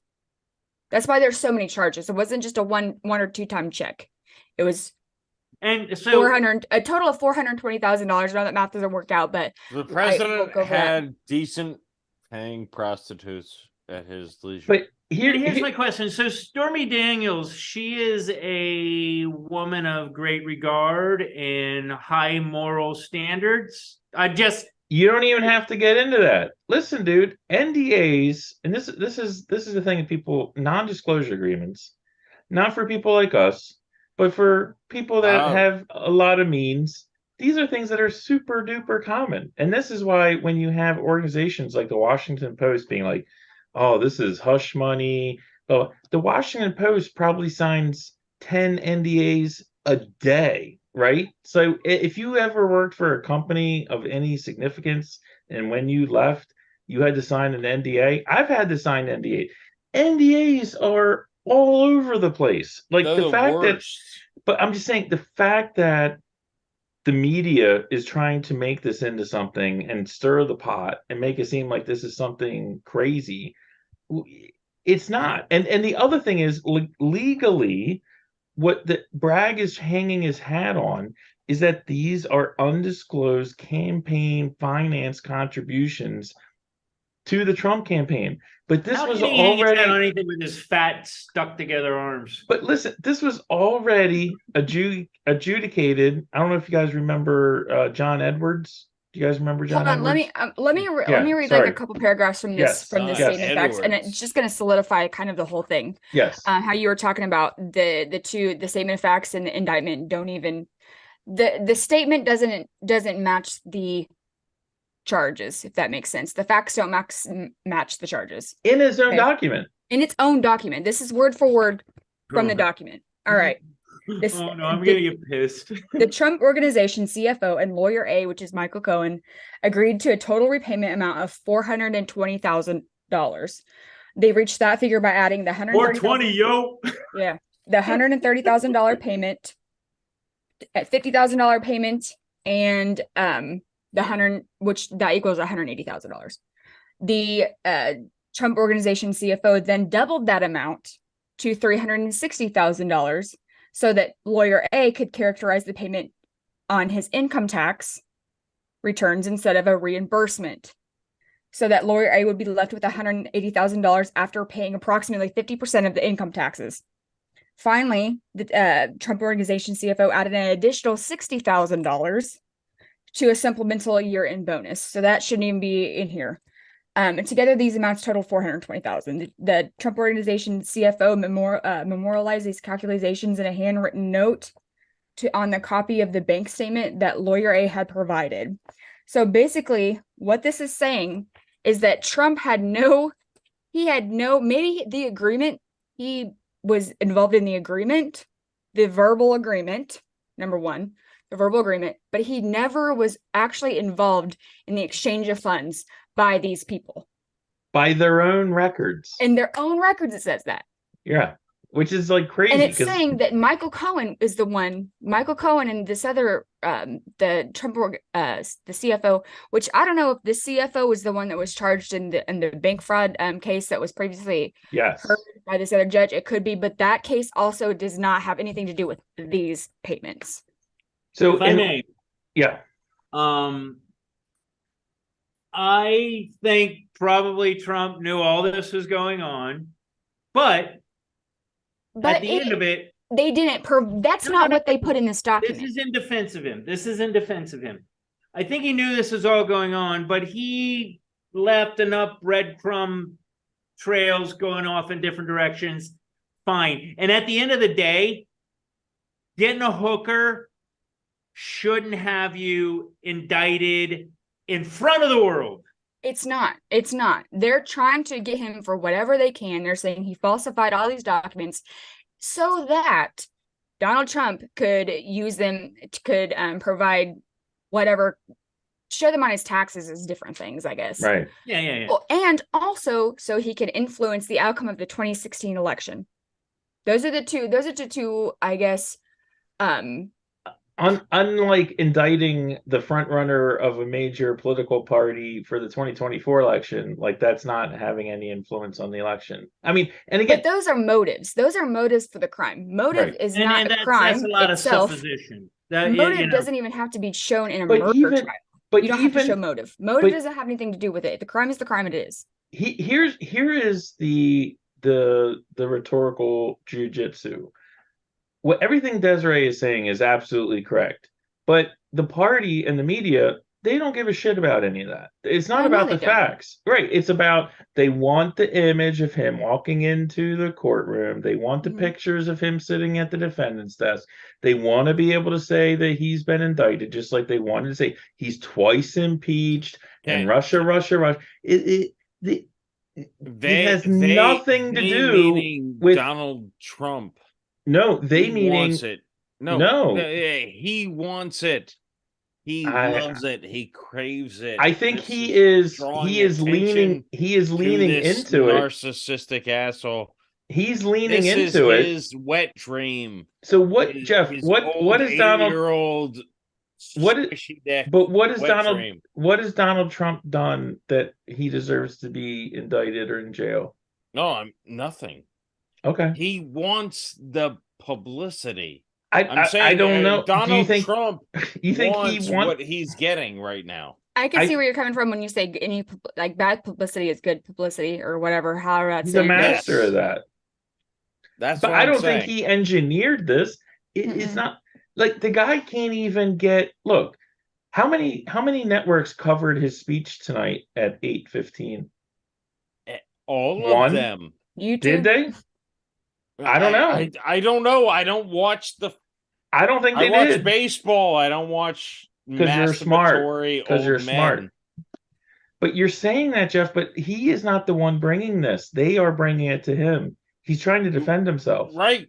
That's why there's so many charges. It wasn't just a one or 2 time check. It was and so a total of $420,000. I know that math doesn't work out, but The president had decent paying prostitutes at his leisure. But here's my question. So Stormy Daniels, she is a woman of great regard and high moral standards. You don't even have to get into that. Listen, dude, NDAs, and this is the thing of people, non-disclosure agreements, not for people like us, but for people that have a lot of means. These are things that are super duper common. And this is why when you have organizations like the Washington Post being like, oh, this is hush money. Oh, the Washington Post probably signs 10 NDAs a day, right? So if you ever worked for a company of any significance and when you left, you had to sign an NDA. I've had to sign NDA. NDAs are all over the place. Like They're the the fact that, worst. but I'm just saying the fact that the media is trying to make this into something and stir the pot and make it seem like this is something crazy. It's not. And the other thing is legally, what the Bragg is hanging his hat on is that these are undisclosed campaign finance contributions to the Trump campain. But this How was can he hang his hat on already. anything with his fat, stuck together arms? But listen, this was already adjudicated. I don't know if you guys remember John Edwards. Do you guys remember John Hold on, Edwards? let me Yeah, read like sorry. a couple paragraphs from this Yes, the John statement of facts, and Edwards. it's just going to solidify kind of the whole thing. Yes. How you were talking about the statement of facts and the indictment don't even the statement doesn't match the charges, if that makes sense. The facts don't match the charges In his own Okay. document. in its own document. This is word for word from the Oh. document. All right. This, Oh no, I'm the- gonna get pissed. The Trump Organization CFO and lawyer A, which is Michael Cohen, agreed to a total repayment amount of $420,000. They reached that figure by adding the $420, yo. the $130,000 payment, at $50,000 payment, and the which that equals $180,000. The Trump Organization CFO then doubled that amount to $360,000 so that lawyer A could characterize the payment on his income tax returns instead of a reimbursement. So that lawyer A would be left with $180,000 after paying approximately 50% of the income taxes. Finally, the Trump Organization CFO added an additional $60,000 to a supplemental year-end bonus. So that shouldn't even be in here. And together, these amounts total $420,000. The Trump Organization CFO memorialized these calculations in a handwritten note on the copy of the bank statement that lawyer A had provided. So basically, what this is saying is that Trump maybe the agreement, he was involved in the agreement, the verbal agreement, number one, the verbal agreement, but he never was actually involved in the exchange of funds by these people. By their own records. In their own records, it says that. Yeah. Which is like crazy. And it's saying that Michael Cohen is the one, Michael Cohen and this other, the Trump, the CFO, which I don't know if the CFO was the one that was charged in the bank fraud case that was previously heard by this other judge. It could be, but that case also does not have anything to do with these payments. So If I may, yeah. I think probably Trump knew all this was going on, but at the end of it, they didn't. That's not what they put in this document. This is in defense of him. This is in defense of him. I think he knew this was all going on, but he left enough breadcrumb trails going off in different directions. Fine. And at the end of the day, getting a hooker shouldn't have you indicted in front of the world. It's not. It's not. They're trying to get him for whatever they can. They're saying he falsified all these documents so that Donald Trump could use them, could provide whatever, show them on his taxes as different things, I guess. Right. Yeah. Well, and also so he could influence the outcome of the 2016 election. Those are the two, I guess, unlike indicting the front runner of a major political party for the 2024 election, like that's not having any influence on the election. I mean, and again, but those are motives. Those are motives for the crime. Motive is not a crime. That's a lot itself. of supposition. Motive doesn't even have to be shown in a murder trial. But you don't have to show motive. Motive doesn't have anything to do with it. The crime is the crime. It is. Here is the rhetorical jujitsu. What everything Desiree is saying is absolutely correct, but the party and the media, they don't give a shit about any of that. It's not about the facts, right? It's about, they want the image of him walking into the courtroom. They want the pictures of him sitting at the defendant's desk. They want to be able to say that he's been indicted, just like they wanted to say he's twice impeached and Russia. It has nothing to do with Donald Trump. No, he wants it. No, he wants it. He loves it. He craves it. I think This he is drawing leaning to this into it. narcissistic asshole. He's leaning This is into it. his wet dream. So what, His- Jeff? his What old is Donald? 80-year-old What is? squishy dick But what is wet Donald? dream. What has Donald Trump done that he deserves to be indicted or in jail? No, I'm nothing. Okay. He wants the publicity. I'm I'm saying I don't know. Donald Do you think Trump you think wants he wants what he's getting right now. I can I- see where you're coming from when you say any like bad publicity is good publicity or whatever. However, that's he's a master Yes. of that? That's But what I I'm don't saying. think he engineered this. It's Mm-mm. not like the guy can't even get. Look, how many networks covered his speech tonight at 8:15? All One? of them. YouTube. Did they? I don't know. I don't know. I don't watch the. I don't think I they watch did. baseball. I don't watch 'Cause you're smart. masturbatory 'Cause old you're men. smart. But you're saying that, Jeff, but he is not the one bringing this. They are bringing it to him. He's trying to defend himself. Right.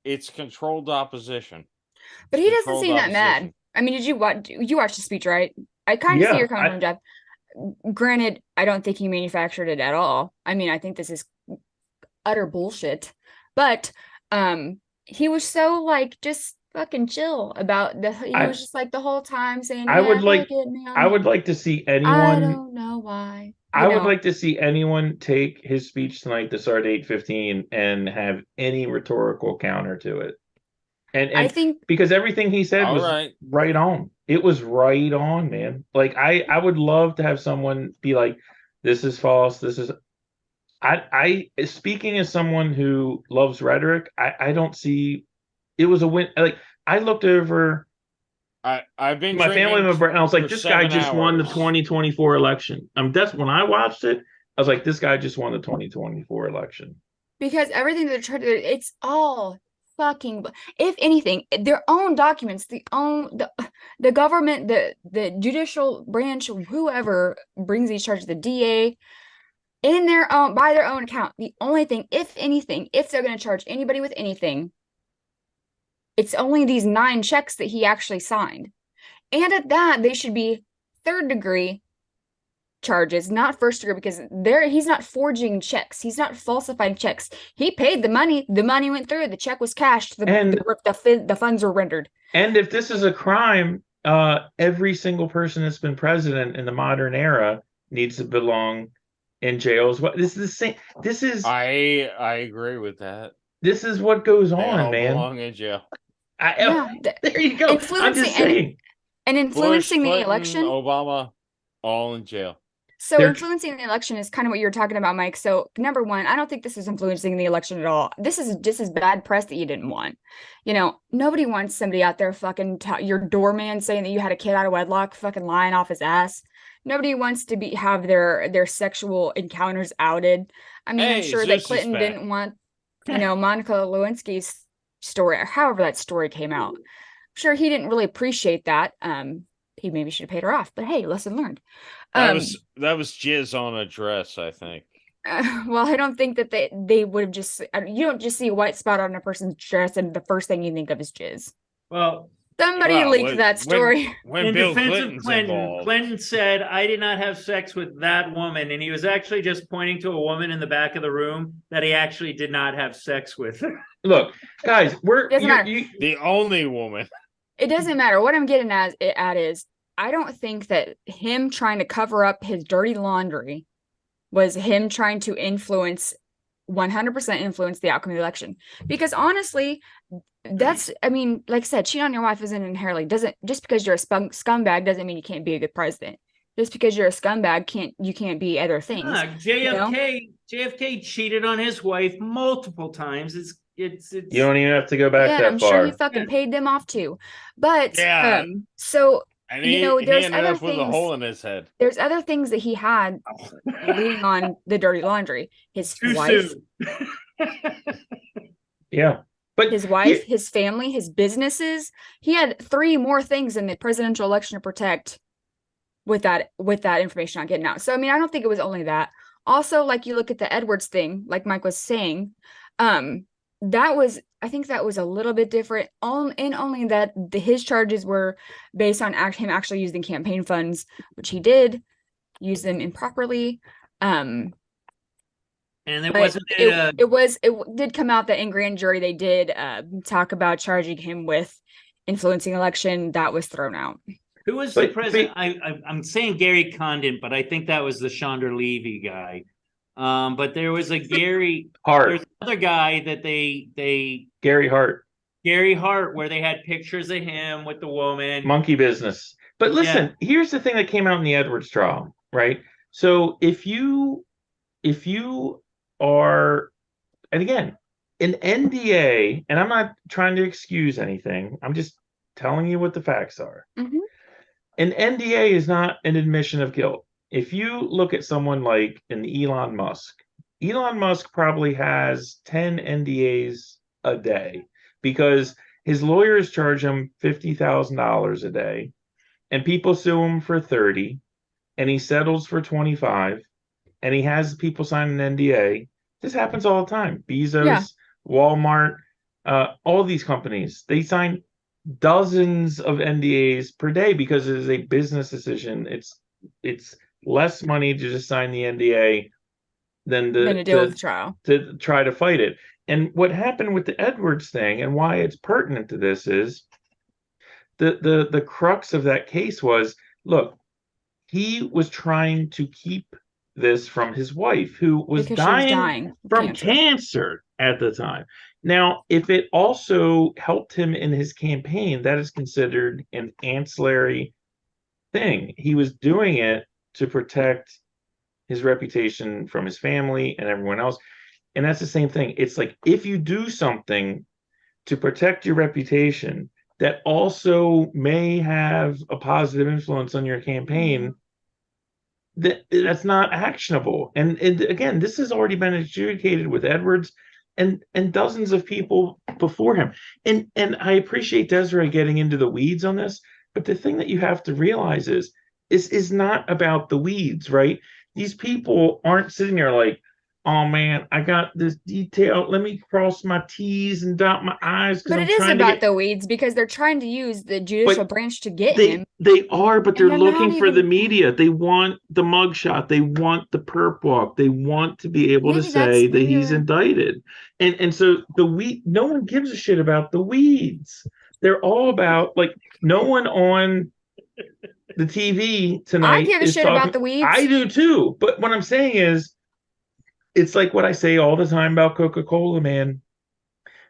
It's controlled opposition. But he doesn't Controlled seem that mad. opposition. I mean, you watched the speech, right? I kind of see Yeah, you're coming from, Jeff. Granted, I don't think he manufactured it at all. I mean, I think this is utter bullshit. But he was so like just fucking chill about he was just like the whole time saying, I would "Yeah, like- look at me, I would like to see I anyone. don't know why. I would know. like to see anyone take his speech tonight to start 8:15 and have any rhetorical counter to it. I And think because everything he said All was right. right on. It was right on, man. Like I would love to have someone be like, this is false. This is I speaking as someone who loves rhetoric, I don't see it was a win. Like I looked over I've been my family drinking member and I was like, for this guy 7 just won the hours. 2024 election. That's when I watched it. I was like, this guy just won the 2024 election. because everything that they're trying to do, it's all fucking if anything, their own documents, the government, the judicial branch, whoever brings these charges, the DA, in their own by their own account, the only thing, if anything, if they're going to charge anybody with anything, it's only these 9 checks that he actually signed. And at that, they should be 3rd degree charges, not 1st degree, because he's not forging checks. He's not falsifying checks. He paid the money. The money went through. The check was cashed. The funds were rendered. And if this is a crime, every single person that's been president in the modern era needs to belong in jail as well. This is the same. This is I agree with that. this is what goes They on, all man. belong in jail. Yeah, There you go. I'm influencing- just saying. and influencing Bush, the Clinton, election. Obama, all in jail. So They're- influencing the election is kind of what you were talking about, Mike. So number one, I don't think this is influencing the election at all. This is just as bad press that you didn't want. You know, nobody wants somebody out there fucking your doorman saying that you had a kid out of wedlock, fucking lying off his ass. Nobody wants to have their sexual encounters outed. I mean, I'm Hey, sure Zeus that is Clinton back. didn't want, Monica Lewinsky's story, or however that story came out. I'm sure he didn't really appreciate that. He maybe should have paid her off, but hey, lesson learned. That was jizz on a dress, I think. Well, I don't think that they would have just. You don't just see a white spot on a person's dress, and the first thing you think of is jizz. Well, Somebody Well, leaked that story. When in Bill defense Clinton's of Clinton, involved. Clinton said, "I did not have sex with that woman," and he was actually just pointing to a woman in the back of the room that he actually did not have sex with. Look, guys, Doesn't matter. The only woman. It doesn't matter. What I'm getting at is, I don't think that him trying to cover up his dirty laundry was him trying to 100% influence the outcome of the election. Because honestly, I mean, like I said, cheating on your wife isn't inherently, just because you're a scumbag doesn't mean you can't be a good president. Just because you're a scumbag you can't be other things. JFK cheated on his wife multiple times. You don't even have to go back Yeah, that I'm far. sure he fucking paid them off too. But Yeah. so And You he, know, he there's ended other up with a things- hole in his head. there's other things that he had leading on the dirty laundry. His Too wife, soon. Yeah. But his wife, his family, his businesses. He had 3 more things in the presidential election to protect with that information not getting out. So I mean, I don't think it was only that. Also, like you look at the Edwards thing, like Mike was saying, that was I think that was a little bit different. Only that his charges were based on him actually using campaign funds, which he did use them improperly. And it But wasn't it did come out that in grand jury they did talk about charging him with influencing election. That was thrown out. who was the president? I'm saying Gary Condon, but I think that was the Chandra Levy guy. But there was a Gary Hart. There's another guy that they Gary Hart. Gary Hart, where they had pictures of him with the woman. Monkey business. But listen, here's the thing that came out in the Edwards trial, right? So if you are, and again, an NDA, and I'm not trying to excuse anything, I'm just telling you what the facts are. Mhm. An NDA is not an admission of guilt. If you look at someone like an Elon Musk probably has 10 NDAs a day because his lawyers charge him $50,000 a day, and people sue him for 30, and he settles for 25, and he has people sign an NDA. This happens all the time. Bezos, Walmart, all these companies, they sign dozens of NDAs per day because it is a business decision. It's less money to just sign the NDA than to deal with the trial, to try to fight it. And what happened with the Edwards thing and why it's pertinent to this is the crux of that case was, look, he was trying to keep this from his wife, who was dying from cancer at the time. Now, if it also helped him in his campaign, that is considered an ancillary thing. He was doing it to protect his reputation from his family and everyone else. And that's the same thing. It's like, if you do something to protect your reputation that also may have a positive influence on your campaign, that's not actionable. And again, this has already been adjudicated with Edwards and dozens of people before him. And I appreciate Desiree getting into the weeds on this, but the thing that you have to realize is not about the weeds, right? These people aren't sitting there like, oh man, I got this detail. Let me cross my T's and dot my I's. But it is about the weeds because they're trying to use the judicial branch to get him. They are, but they're looking for the media. They want the mugshot. They want the perp walk. They want to be able to say that he's indicted. And so no one gives a shit about the weeds. They're all about, like, no one on the TV tonight. I give a shit about the weeds. I do too. But what I'm saying is, it's like what I say all the time about Coca-Cola, man.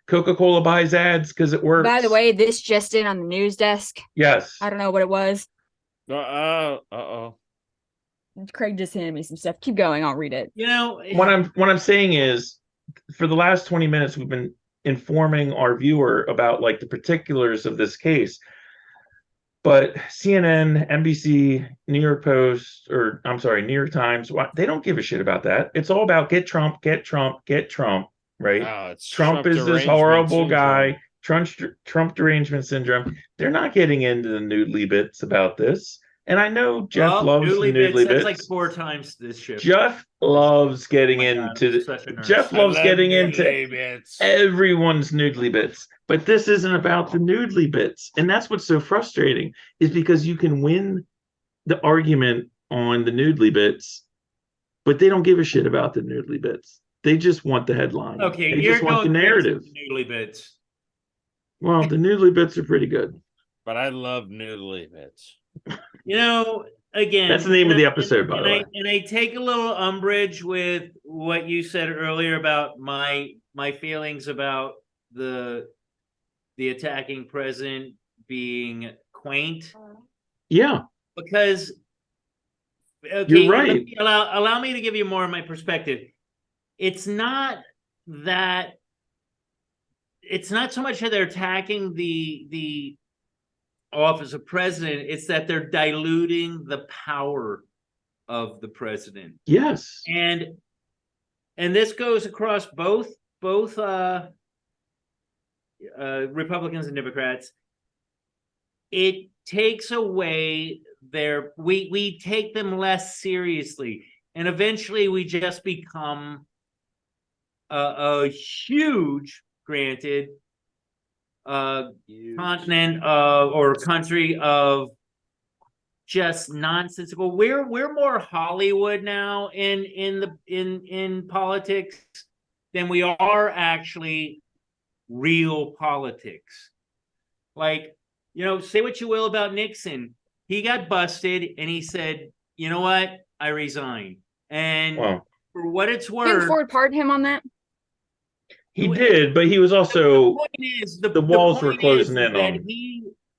Coca-Cola buys ads because it works. By the way, this just in on the news desk. Yes. I don't know what it was. Uh-oh. Craig just handed me some stuff. Keep going. I'll read it. You know, what I'm saying is, for the last 20 minutes, we've been informing our viewer about, like, the particulars of this case. But CNN, NBC, New York Post, or I'm sorry, New York Times, they don't give a shit about that. It's all about get Trump, get Trump, get Trump, right? Oh, Trump is this horrible guy, Trump derangement syndrome. They're not getting into the noodly bits about this. And I know Jeff loves the noodly bits. That's like 4 times this show. Jeff loves getting into everyone's noodly bits. But this isn't about the noodly bits. And that's what's so frustrating, is because you can win the argument on the noodly bits, but they don't give a shit about the noodly bits. They just want the headline. Okay, they just want the narrative. Noodly bits. Well, the noodly bits are pretty good. But I love noodly bits. You know, again, that's the name of the episode, by the way. And I take a little umbrage with what you said earlier about my feelings about the attacking president being quaint. Yeah. Because you're right. Allow me to give you more of my perspective. It's not so much that they're attacking the office of president, it's that they're diluting the power of the president. Yes. And this goes across both Republicans and Democrats. It takes away we take them less seriously, and eventually we just become a huge, granted, continent or country of just nonsensical. We're more Hollywood now in politics than we are actually real politics. Like, say what you will about Nixon. He got busted and he said, you know what? I resign. And for what it's worth. Didn't Ford pardon him on that? He did, but he was also, the point is, the walls were closing in on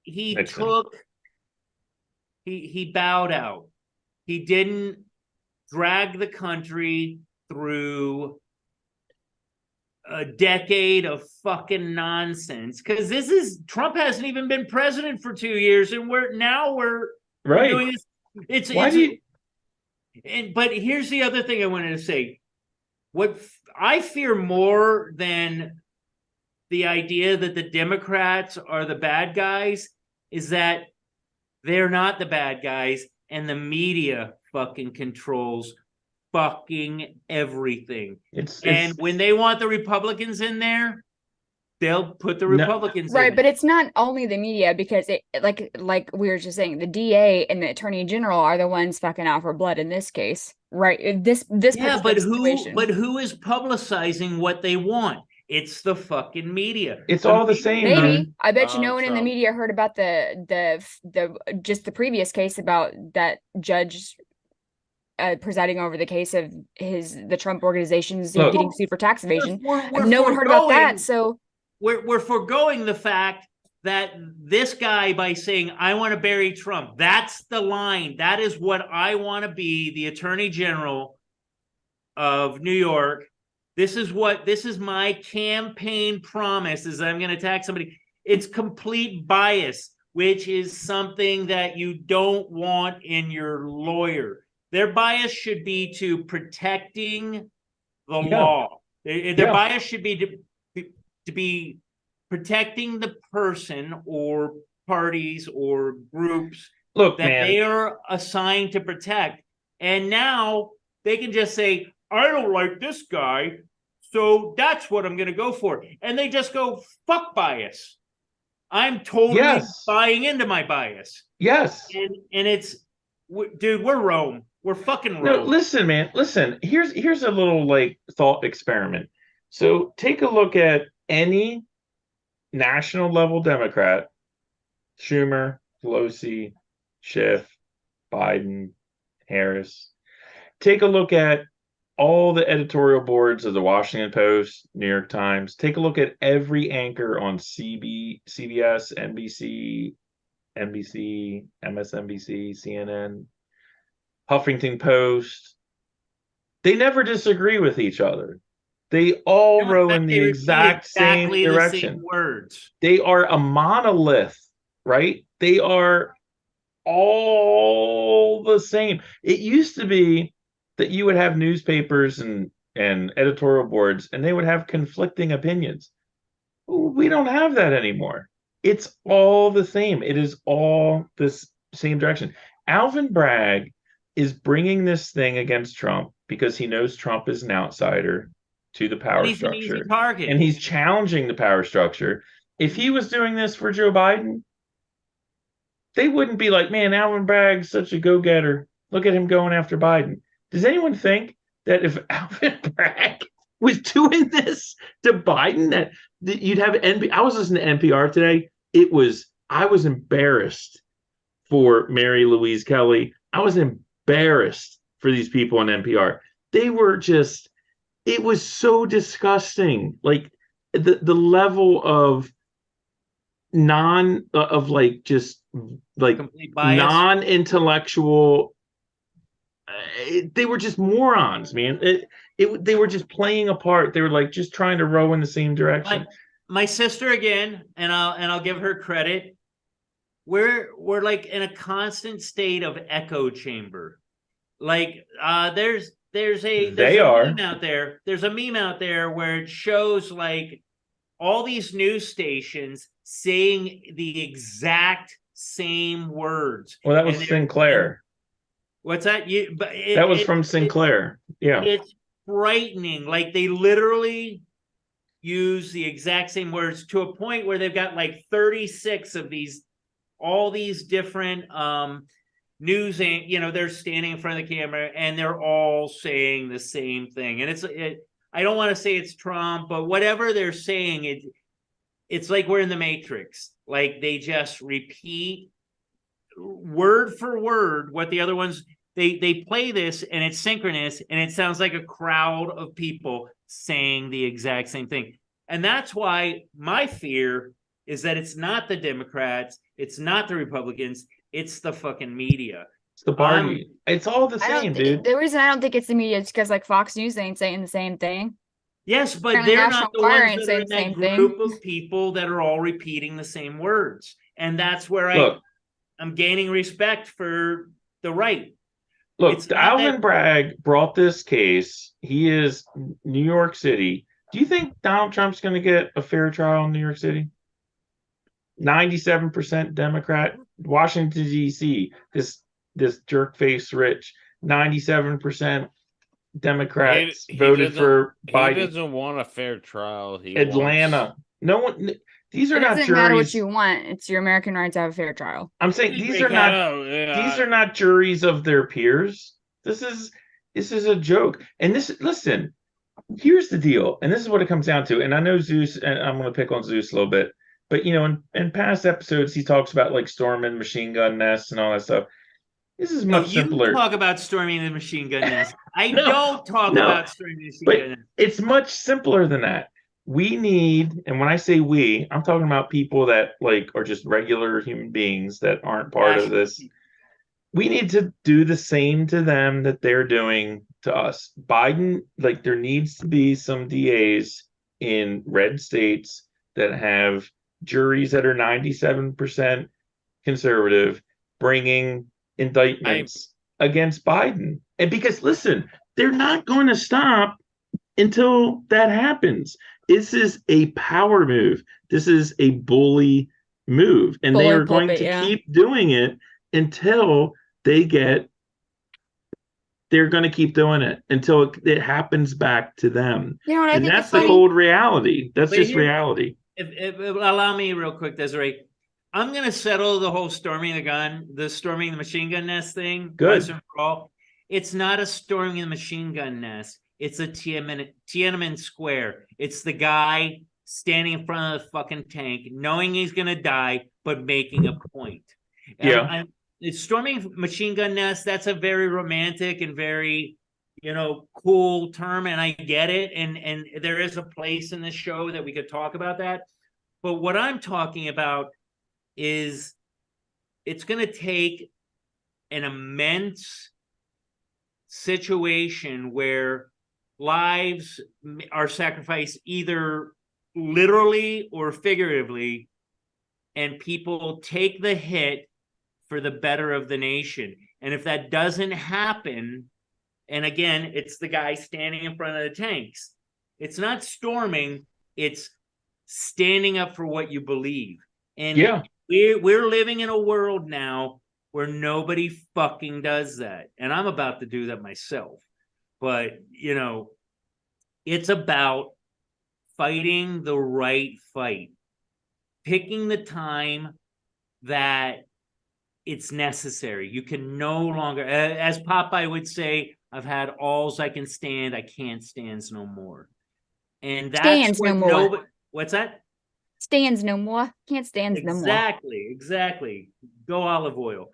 he Nixon. he bowed out. He didn't drag the country through a decade of fucking nonsense, because Trump hasn't even been president for 2 years, and we're right. doing this. But here's the other thing I wanted to say. What I fear more than the idea that the Democrats are the bad guys is that they're not the bad guys, and the media fucking controls fucking everything. When they want the Republicans in there, they'll put the Republicans in. Right, but it's not only the media, because it like we were just saying, the DA and the Attorney General are the ones fucking out for blood in this case, right? This yeah, but who is publicizing what they want? It's the fucking media. It's all the same. Maybe. Man. I bet you no one in the media heard about the just the previous case about that judge presiding over the case of the Trump organizations getting sued for tax evasion. No one heard about that, so we're foregoing the fact that this guy, by saying, I want to bury Trump, that's the line. That is what I want to be, the Attorney General of New York. This is my campaign promise, is I'm going to attack somebody. It's complete bias, which is something that you don't want in your lawyer. Their bias should be to protecting the law. Their bias should be to be protecting the person or parties or groups they are assigned to protect. And now they can just say, I don't like this guy, so that's what I'm going to go for. And they just go, fuck bias. I'm totally buying into my bias. Yes. And it's, dude, we're Rome. We're fucking Rome. No, listen, man. Listen, here's a little thought experiment. So take a look at any national level Democrat, Schumer, Pelosi, Schiff, Biden, Harris. Take a look at all the editorial boards of the Washington Post, New York Times. Take a look at every anchor on CBS, NBC, NBC, MSNBC, CNN, Huffington Post. They never disagree with each other. They all row in the exact same direction. Same words. They are a monolith, right? They are all the same. It used to be that you would have newspapers and editorial boards, and they would have conflicting opinions. We don't have that anymore. It's all the same. It is all this same direction. Alvin Bragg is bringing this thing against Trump because he knows Trump is an outsider to the power structure. And he's challenging the power structure. If he was doing this for Joe Biden, they wouldn't be like, man, Alvin Bragg's such a go-getter. Look at him going after Biden. Does anyone think that if Alvin Bragg was doing this to Biden, that you'd have I was listening to NPR today. I was embarrassed for Mary Louise Kelly. I was embarrassed for these people on NPR. They were just, it was so disgusting. Like the level of non-intellectual. They were just morons, man. They were just playing a part. They were just trying to row in the same direction. My sister, again, and I'll give her credit. We're like in a constant state of echo chamber. There's a meme out there. There's a meme out there where it shows all these news stations saying the exact same words. Well, that was Sinclair. What's that? That was from Sinclair. Yeah. It's frightening. They literally use the exact same words to a point where they've got like 36 of these, all these different news, and they're standing in front of the camera and they're all saying the same thing. And I don't want to say it's Trump, but whatever they're saying, it's like we're in the Matrix. Like they just repeat word for word what the other ones, they play this and it's synchronous and it sounds like a crowd of people saying the exact same thing. And that's why my fear is that it's not the Democrats, it's not the Republicans, it's the fucking media. It's the party. It's all the same, dude. The reason I don't think it's the media is because like Fox News ain't saying the same thing. Yes, but Apparently they're National not the Enquirer ones ain't that are saying in the that same thing. group of people that are all repeating the same words. And that's where Look, I'm gaining respect for the right. Look, It's not Alvin that- Bragg brought this case. He is New York City. Do you think Donald Trump's going to get a fair trial in New York City? 97% Democrat. Washington, D.C., this jerk face Rich, 97% Democrats voted for Biden. He doesn't want a fair trial. He Atlanta. No one. These are It not doesn't matter what juries. you want. It's your American right to have a fair trial. I'm saying these are Yeah, not. These are not juries of their peers. This is a joke. And listen, here's the deal. And this is what it comes down to. And I know Zeus, and I'm going to pick on Zeus a little bit, but in past episodes, he talks about like storming machine gun nests and all that stuff. This is much simpler. You talk about storming the machine gun nest. I No, don't talk no. about storming the machine But gun nest. it's much simpler than that. We need, and when I say we, I'm talking about people that like are just regular human beings that aren't part of this. We need to do the same to them that they're doing to us. Biden, like there needs to be some DAs in red states that have juries that are 97% conservative bringing indictments against Biden. And because listen, they're not going to stop until that happens. This is a power move. This is a bully move. And they are going to keep doing it until they're going to keep doing it until it happens back to them. And that's the cold reality. That's just reality. If allow me real quick, Desiree. I'm going to settle the whole storming the machine gun nest thing. Good. Once and for all. It's not a storming the machine gun nest. It's a Tiananmen Square. It's the guy standing in front of the fucking tank, knowing he's going to die, but making a point. Yeah. It's storming machine gun nest. That's a very romantic and very, cool term. And I get it. And there is a place in this show that we could talk about that. But what I'm talking about is it's going to take an immense situation where lives are sacrificed either literally or figuratively, and people take the hit for the better of the nation. And if that doesn't happen, and again, it's the guy standing in front of the tanks. It's not storming, it's standing up for what you believe. And we're living in a world now where nobody fucking does that. And I'm about to do that myself. But, it's about fighting the right fight, picking the time that it's necessary. You can no longer, as Popeye would say, I've had alls I can stand, I can't stands no more. And that's stands no more. What's that? Stands no more. Can't stands no more. Exactly. Go olive oil.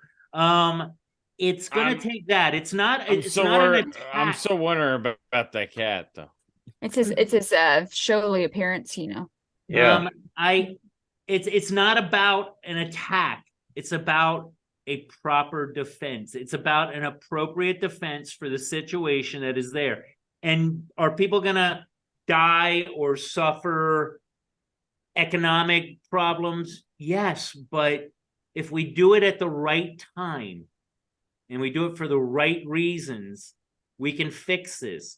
It's gonna take that. It's not. It's not an attack. I'm so wondering about that cat, though. It's his showly appearance, Yeah. It's not about an attack. It's about a proper defense. It's about an appropriate defense for the situation that is there. And are people gonna die or suffer economic problems? Yes, but if we do it at the right time and we do it for the right reasons, we can fix this.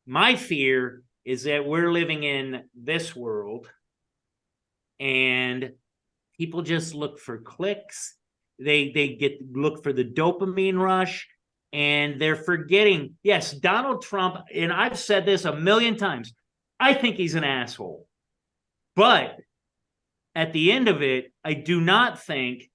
My fear is that we're living in this world and people just look for clicks. They look for the dopamine rush, and they're forgetting. Yes, Donald Trump, and I've said this a million times, I think he's an asshole. But at the end of it, I do not think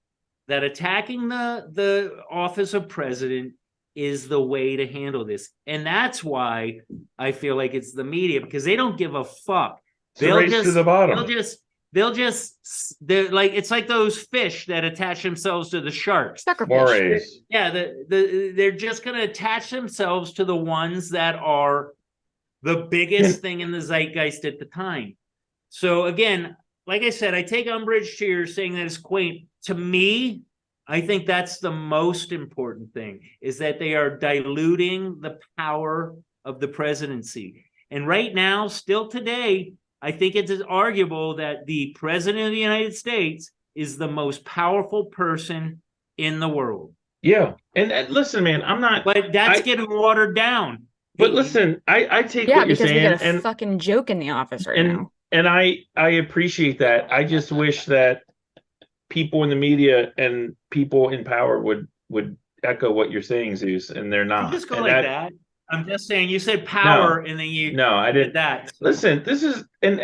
that attacking the office of president is the way to handle this. And that's why I feel like it's the media, because they don't give a fuck. It's a race to the bottom. They're like, it's like those fish that attach themselves to the sharks. Suckerfish. Yeah, they're just going to attach themselves to the ones that are the biggest thing in the zeitgeist at the time. So again, like I said, I take umbrage to your saying that it's quaint. To me, I think that's the most important thing, is that they are diluting the power of the presidency. And right now, still today, I think it is arguable that the president of the United States is the most powerful person in the world. Yeah. And listen, man, I'm not. But that's getting watered down. But listen, I take Yeah, what you're because saying. we got a and fucking joke in the office right now. And I appreciate that. I just wish that people in the media and people in power would echo what you're saying, Zeus, and they're not. Just go and like that. I'm just saying, you said power, and then you I didn't. did that. So. Listen, this is and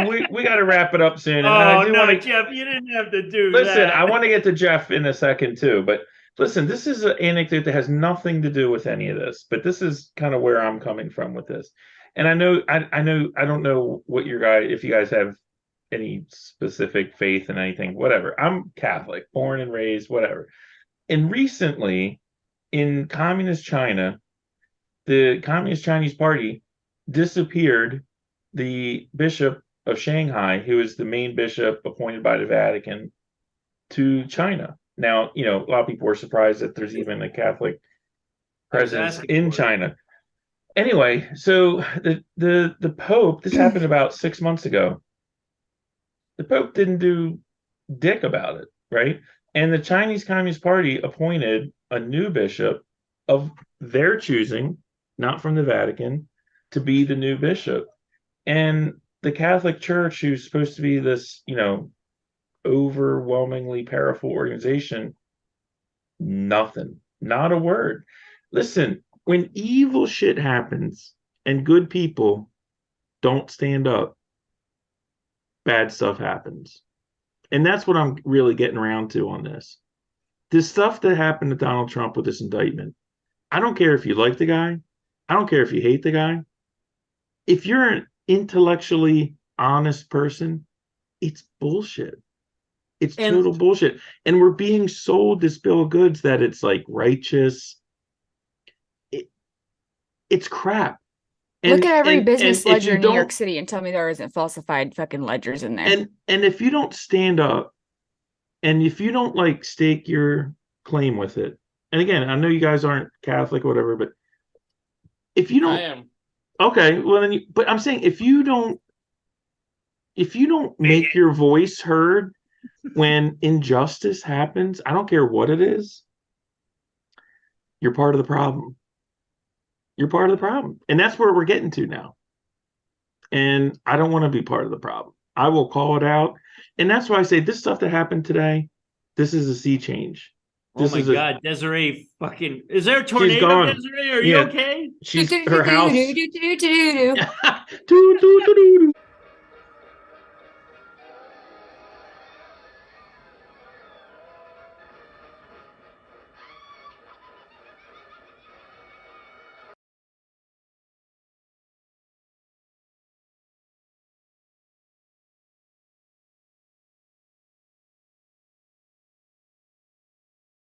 we got to wrap it up soon. And I do no, wanna, Jeff, you didn't have to do listen, that. I want to get to Jeff in a second too, but listen, this is an anecdote that has nothing to do with any of this, but this is kind of where I'm coming from with this. And I don't know what if you guys have any specific faith in anything, whatever. I'm Catholic, born and raised, whatever. And recently in communist China, the Communist Chinese Party disappeared the Bishop of Shanghai, who is the main bishop appointed by the Vatican to China. Now, a lot of people were surprised that there's even a Catholic presence in China. Anyway, so the Pope, this happened about 6 months ago. The Pope didn't do dick about it, right? And the Chinese Communist Party appointed a new bishop of their choosing, not from the Vatican, to be the new bishop. And the Catholic Church, who's supposed to be this, overwhelmingly powerful organization, nothing, not a word. Listen, when evil shit happens and good people don't stand up, bad stuff happens. And that's what I'm really getting around to on this. This stuff that happened to Donald Trump with this indictment, I don't care if you like the guy. I don't care if you hate the guy. If you're an intellectually honest person, it's bullshit. It's total bullshit. And we're being sold this bill of goods that it's like righteous. It's crap. Look at every business ledger in New York City City and tell me there isn't falsified fucking ledgers in there. And if you don't stand up and if you don't stake your claim with it, and again, I know you guys aren't Catholic or whatever, but if you don't, I am. Okay, well then, but I'm saying if you don't make your voice heard when injustice happens, I don't care what it is, you're part of the problem. You're part of the problem. And that's where we're getting to now. And I don't want to be part of the problem. I will call it out. And that's why I say this stuff that happened today, this is a sea change. Oh my God, Desiree fucking... Is there a tornado, Desiree? Are you okay? She's her house.